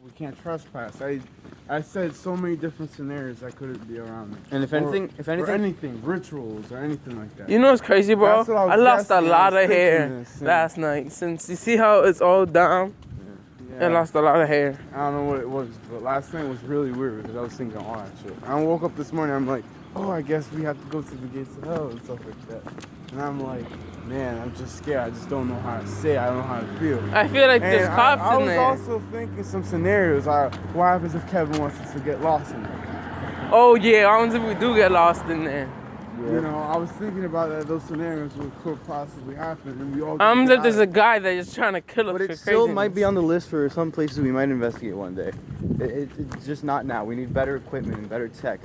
We can't trespass. I said so many different scenarios I couldn't be around it. And if anything, rituals or anything like that. You know what's crazy, bro? I lost a lot of hair last night. Since you see how it's all down, I lost a lot of hair. I don't know what it was, but last night was really weird because I was thinking all that shit. I woke up this morning, I'm like, oh, I guess we have to go to the gates of hell and stuff like that. And I'm like, man, I'm just scared. I just don't know how to say it. I don't know how to feel. I feel like there's cops in there. I was also thinking some scenarios. What happens if Kevin wants us to get lost in there? Oh, yeah. What happens if we do get lost in there? Yeah. You know, I was thinking about that. Those scenarios could possibly happen. And we all What happens if there's a guy that's trying to kill us? But it still might be on the list for some places we might investigate one day. It's just not now. We need better equipment and better tech.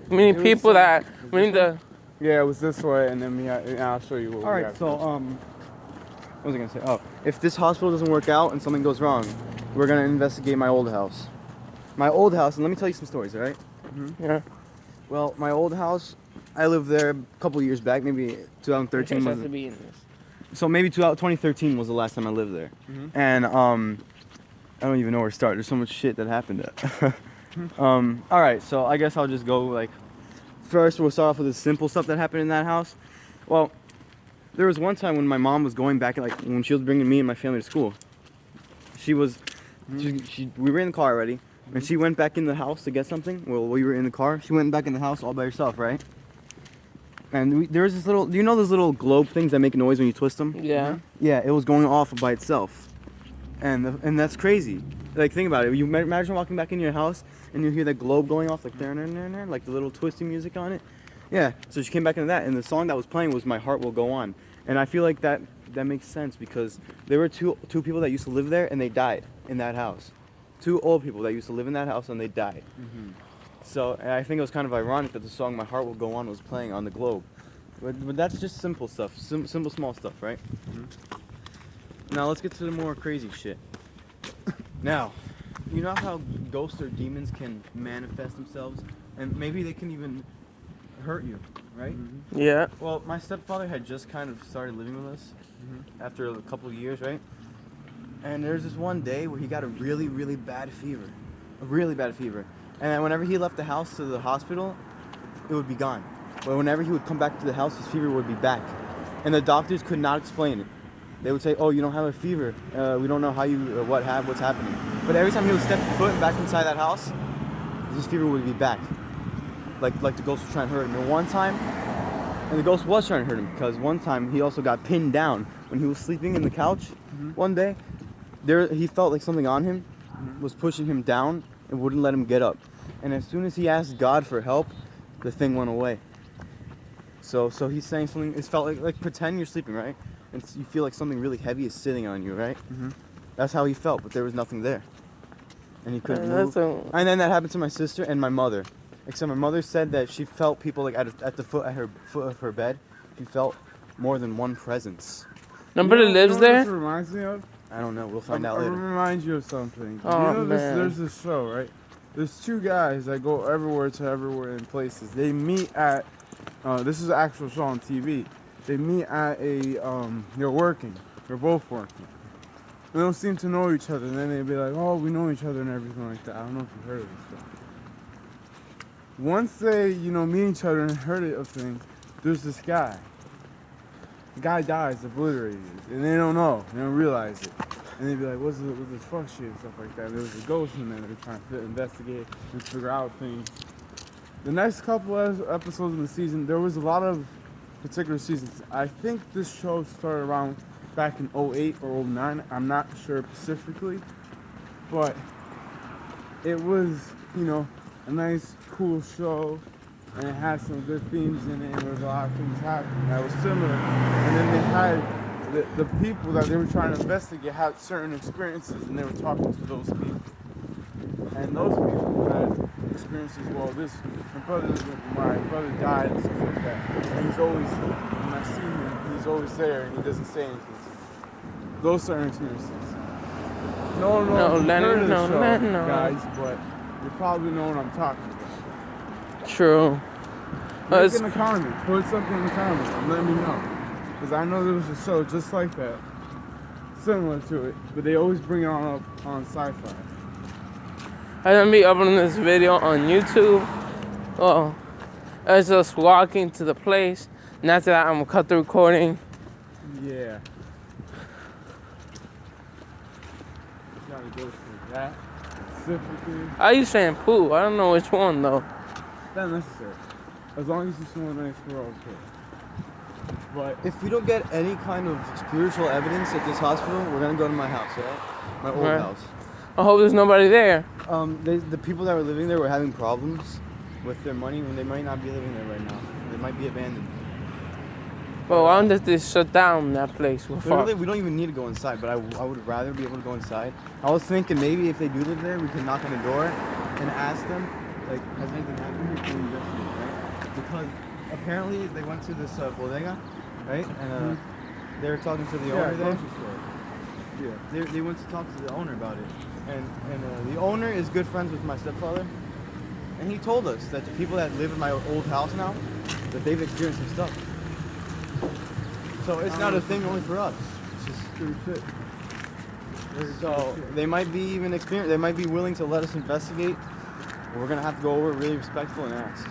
We need people that... We need to... Yeah, it was this way, and then I'll show you what we have. So, what was I going to say? Oh, if this hospital doesn't work out and something goes wrong, we're going to investigate my old house. My old house, and let me tell you some stories, all right? Mm-hmm. Yeah. Well, my old house, I lived there a couple years back, maybe 2013. Has to be in this. So maybe 2013 was the last time I lived there. Mm-hmm. And I don't even know where to start. There's so much shit that happened there. All right, so I guess I'll just go like... First, we'll start off with the simple stuff that happened in that house. Well, there was one time when my mom was going back, like when she was bringing me and my family to school. We were in the car already, and she went back in the house to get something. Well, we were in the car. She went back in the house all by herself, right? And there was this little, do you know those little globe things that make noise when you twist them? Yeah. Yeah, it was going off by itself. And that's crazy. Like, think about it. You imagine walking back into your house and you hear that globe going off, like like the little twisty music on it. Yeah, so she came back into that, and the song that was playing was My Heart Will Go On. And I feel like that makes sense because there were two people that used to live there, and they died in that house. Two old people that used to live in that house, and they died. Mm-hmm. So I think it was kind of ironic that the song My Heart Will Go On was playing on the globe. But that's just simple stuff, simple small stuff, right? Mm-hmm. Now let's get to the more crazy shit. Now, you know how ghosts or demons can manifest themselves, and maybe they can even hurt you, right? Mm-hmm. Yeah. Well, my stepfather had just kind of started living with us after a couple of years, right? And there's this one day where he got a really, really bad fever. A really bad fever. And whenever he left the house to the hospital, it would be gone. But whenever he would come back to the house, his fever would be back. And the doctors could not explain it. They would say, oh, you don't have a fever. We don't know how what's happening. But every time he would step foot back inside that house, his fever would be back. Like the ghost was trying to hurt him. And one time, and the ghost was trying to hurt him because one time he also got pinned down when he was sleeping in the couch one day. He felt like something on him was pushing him down and wouldn't let him get up. And as soon as he asked God for help, the thing went away. So he's saying something. It felt like pretend you're sleeping, right? And you feel like something really heavy is sitting on you, right? Mm-hmm. That's how he felt, but there was nothing there. And he couldn't move. And then that happened to my sister and my mother. Except my mother said that she felt people like at the foot of her bed. She felt more than one presence. Nobody lives there? What this reminds me of? I don't know. We'll find out later. I'll remind you of something. Oh, man. There's this show, right? There's two guys that go everywhere to everywhere in places. They meet at, this is an actual show on TV. They meet at they're working. They're both working. They don't seem to know each other. And then they'd be like, oh, we know each other and everything like that. I don't know if you've heard of this stuff. Once they, meet each other and heard of things, there's this guy. The guy dies, obliterated. And they don't know. They don't realize it. And they'd be like, what's this fuck shit and stuff like that. There was a ghost in there. They're trying to investigate and figure out things. The next couple of episodes of the season, there was a lot of particular seasons. I think this show started around back in 08 or 09. I'm not sure specifically. But it was, a nice, cool show. And it had some good themes in it. And there was a lot of things happening that was similar. And then they had the people that they were trying to investigate had certain experiences. And they were talking to those people. And those people had experiences, my brother died and stuff like that. And he's always, when I see him, he's always there and he doesn't say anything. Those certain experiences. No, guys, but you probably know what I'm talking about. True. Make in the comments. Put something in the comments and let me know. Because I know there was a show just like that. similar to it, but they always bring it on up on Sci-Fi. I'm gonna be uploading this video on YouTube. Well, I was just walking to the place, and after that, I'm gonna cut the recording. Yeah. Gotta go for that specifically. I use shampoo. I don't know which one though. Not necessary. As long as you smell nice, we're okay. But If we don't get any kind of spiritual evidence at this hospital, we're gonna go to my house, right? My old Right. house. I hope there's nobody there. The people that were living there were having problems with their money, and they might not be living there right now. They might be abandoned. But why don't they shut down that place? We're Literally, we don't even need to go inside, but I would rather be able to go inside. I was thinking maybe if they do live there, we could knock on the door and ask them, like, has anything happened here? Can we investigate, right? Because apparently they went to this bodega, right? And they were talking to the owner there. yeah. They went to talk to the owner about it. And the owner is good friends with my stepfather. And he told us that the people that live in my old house now, that they've experienced some stuff. So it's not a thing only for us. It's just True shit. so they might be even they might be willing to let us investigate. But we're gonna have to go over it really respectful and ask.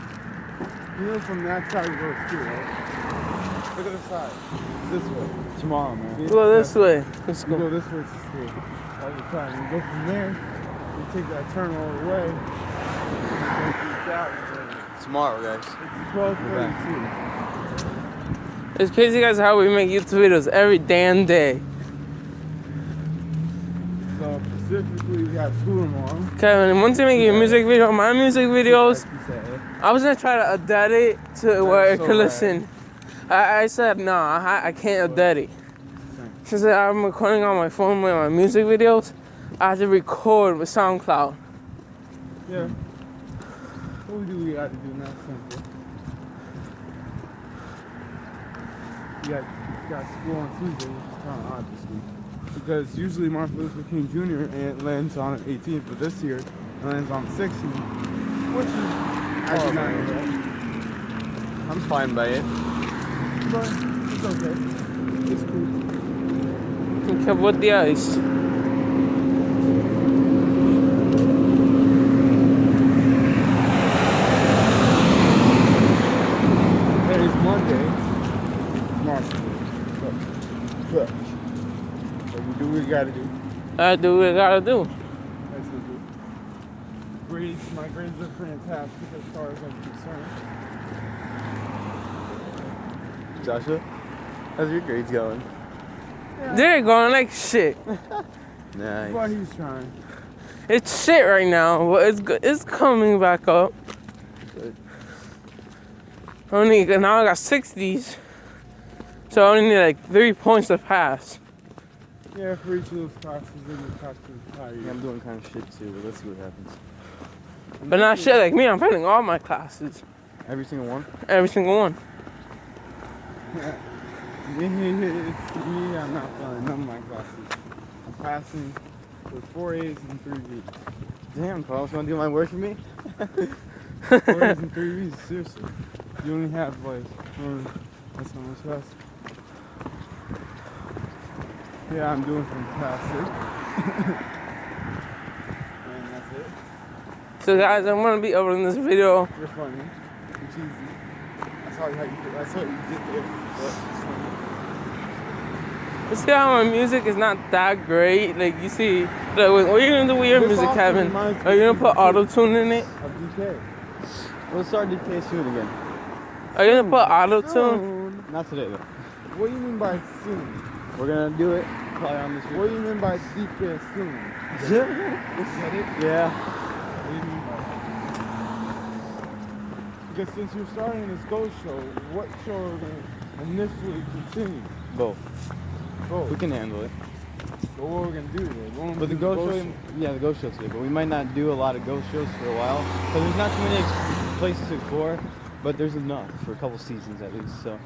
You know, from that side of the road too, right? Look at the side. It's this way. Tomorrow, man. Go this way. Let's You go. go this way to school all the time. You go from there, you take that turn all the way. You go through that way. Tomorrow, guys. It's 12:32. It's crazy, guys, how we make YouTube videos every damn day. So specifically, we got school tomorrow. Kevin, once you make your music video, my music videos, Like you said. I was gonna try to adapt it to where it so could listen. I said no, I can't adapt it. Since I'm recording on my phone with my music videos, I have to record with SoundCloud. Yeah. What we got to do now, simple. You got school on Tuesday, which is kind of odd this week. Because usually Martin Luther King Jr. and it lands on the 18th, but this year it lands on the 16th, which is actually not bad. I'm fine by it. But it's okay. It's cool. Okay, with the ice. Today's Monday. But we do what we gotta do. I do what I gotta do. That's simple. My grades are fantastic as far as I'm concerned. Joshua, how's your grades going? They're going like shit. Nice. But he's trying. It's shit right now, but it's good. It's coming back up. Good. Only now I got 60s, so I only need like 3 points to pass. Yeah, for each of those classes, then you talk to the entire Yeah, I'm doing kind of shit too, but let's see what happens. But not shit like me. I'm failing all my classes, Every single one? every single one. Me, I'm not failing none of my classes. I'm passing with 4 A's and 3 B's. Damn, Carlos, you want to do my work for me? 4 A's and 3 B's, seriously. You only have like, that's how much that's. Yeah, I'm doing fantastic. And that's it. So guys, I'm gonna be uploading this video. You're funny. You're cheesy. That's how you that's what you did there. But it's funny. You see how my music is not that great? Like you see, like, what are you gonna do with your This music, also Kevin? reminds Are you me gonna put auto tune in it? Of DK. Let's start DK soon again. Are you gonna put auto tune? Soon. Not today, though. What do you mean by soon? We're going to do it probably on this What do you mean by DK soon? week. Is that it? Yeah. What do you mean by that? Because since you're starting this ghost show, what show are we going to initially continue? Both. Oh, We can handle it. but what we're going to do then? We're gonna But the do ghost show, yeah, the ghost show today. But we might not do a lot of ghost shows for a while because there's not too many places to explore. But there's enough for a couple seasons at least. So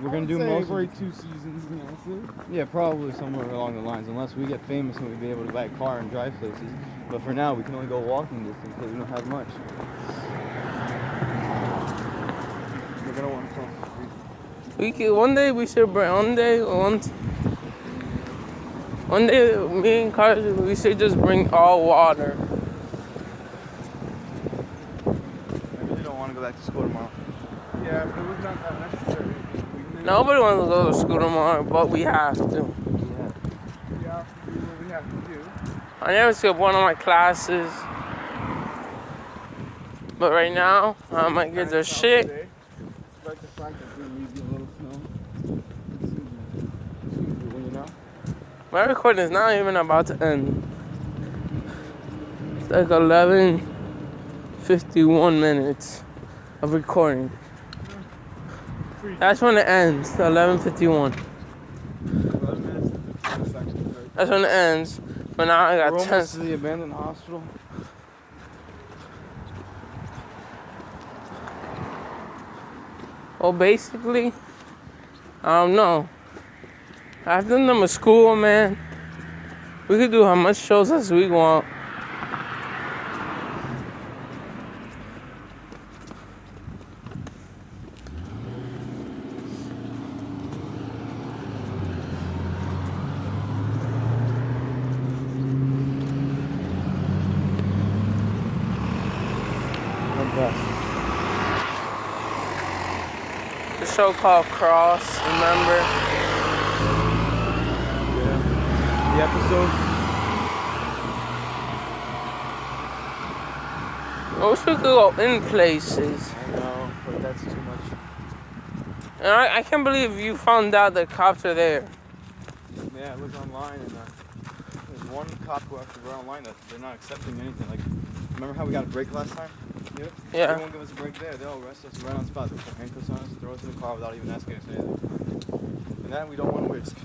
we're gonna do most. every 2 seasons, and that's it. Yeah, probably somewhere along the lines. Unless we get famous and we'll be able to buy a car and drive places. But for now, we can only go walking distance because we don't have much. We're going to want to cross the street. We could one day we should bring one day once. One day, me and Carter, we should just bring all water. I really don't want to go back to school tomorrow. Yeah, but it was not that necessary. Nobody wants to go to school tomorrow, but we have to. Yeah. We have to do what we have to do. I never skipped one of my classes. But right now, my kids are shit. Despite the fact that there may be a little snow. When you know? My recording is not even about to end. It's like 11:51 minutes of recording. That's when it ends, 11:51. 11 minutes and 15 seconds, right? That's when it ends. But now I got We're 10. almost to the abandoned hospital. Well, basically, I don't know. After them at school, man, we could do how much shows as we want. The show called Cross, remember? Yeah. The episode. I wish we could go in places. I know, but that's too much. And I can't believe you found out the cops are there. Yeah, I looked online and there's one cop who actually wrote online that they're not accepting anything. Like, remember how we got a break last time? Yep. They Yeah. won't give us a break there. They'll arrest us right on spot. They put handcuffs on us, throw us in the car without even asking us anything. And that we don't want to risk.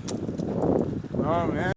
Oh, man.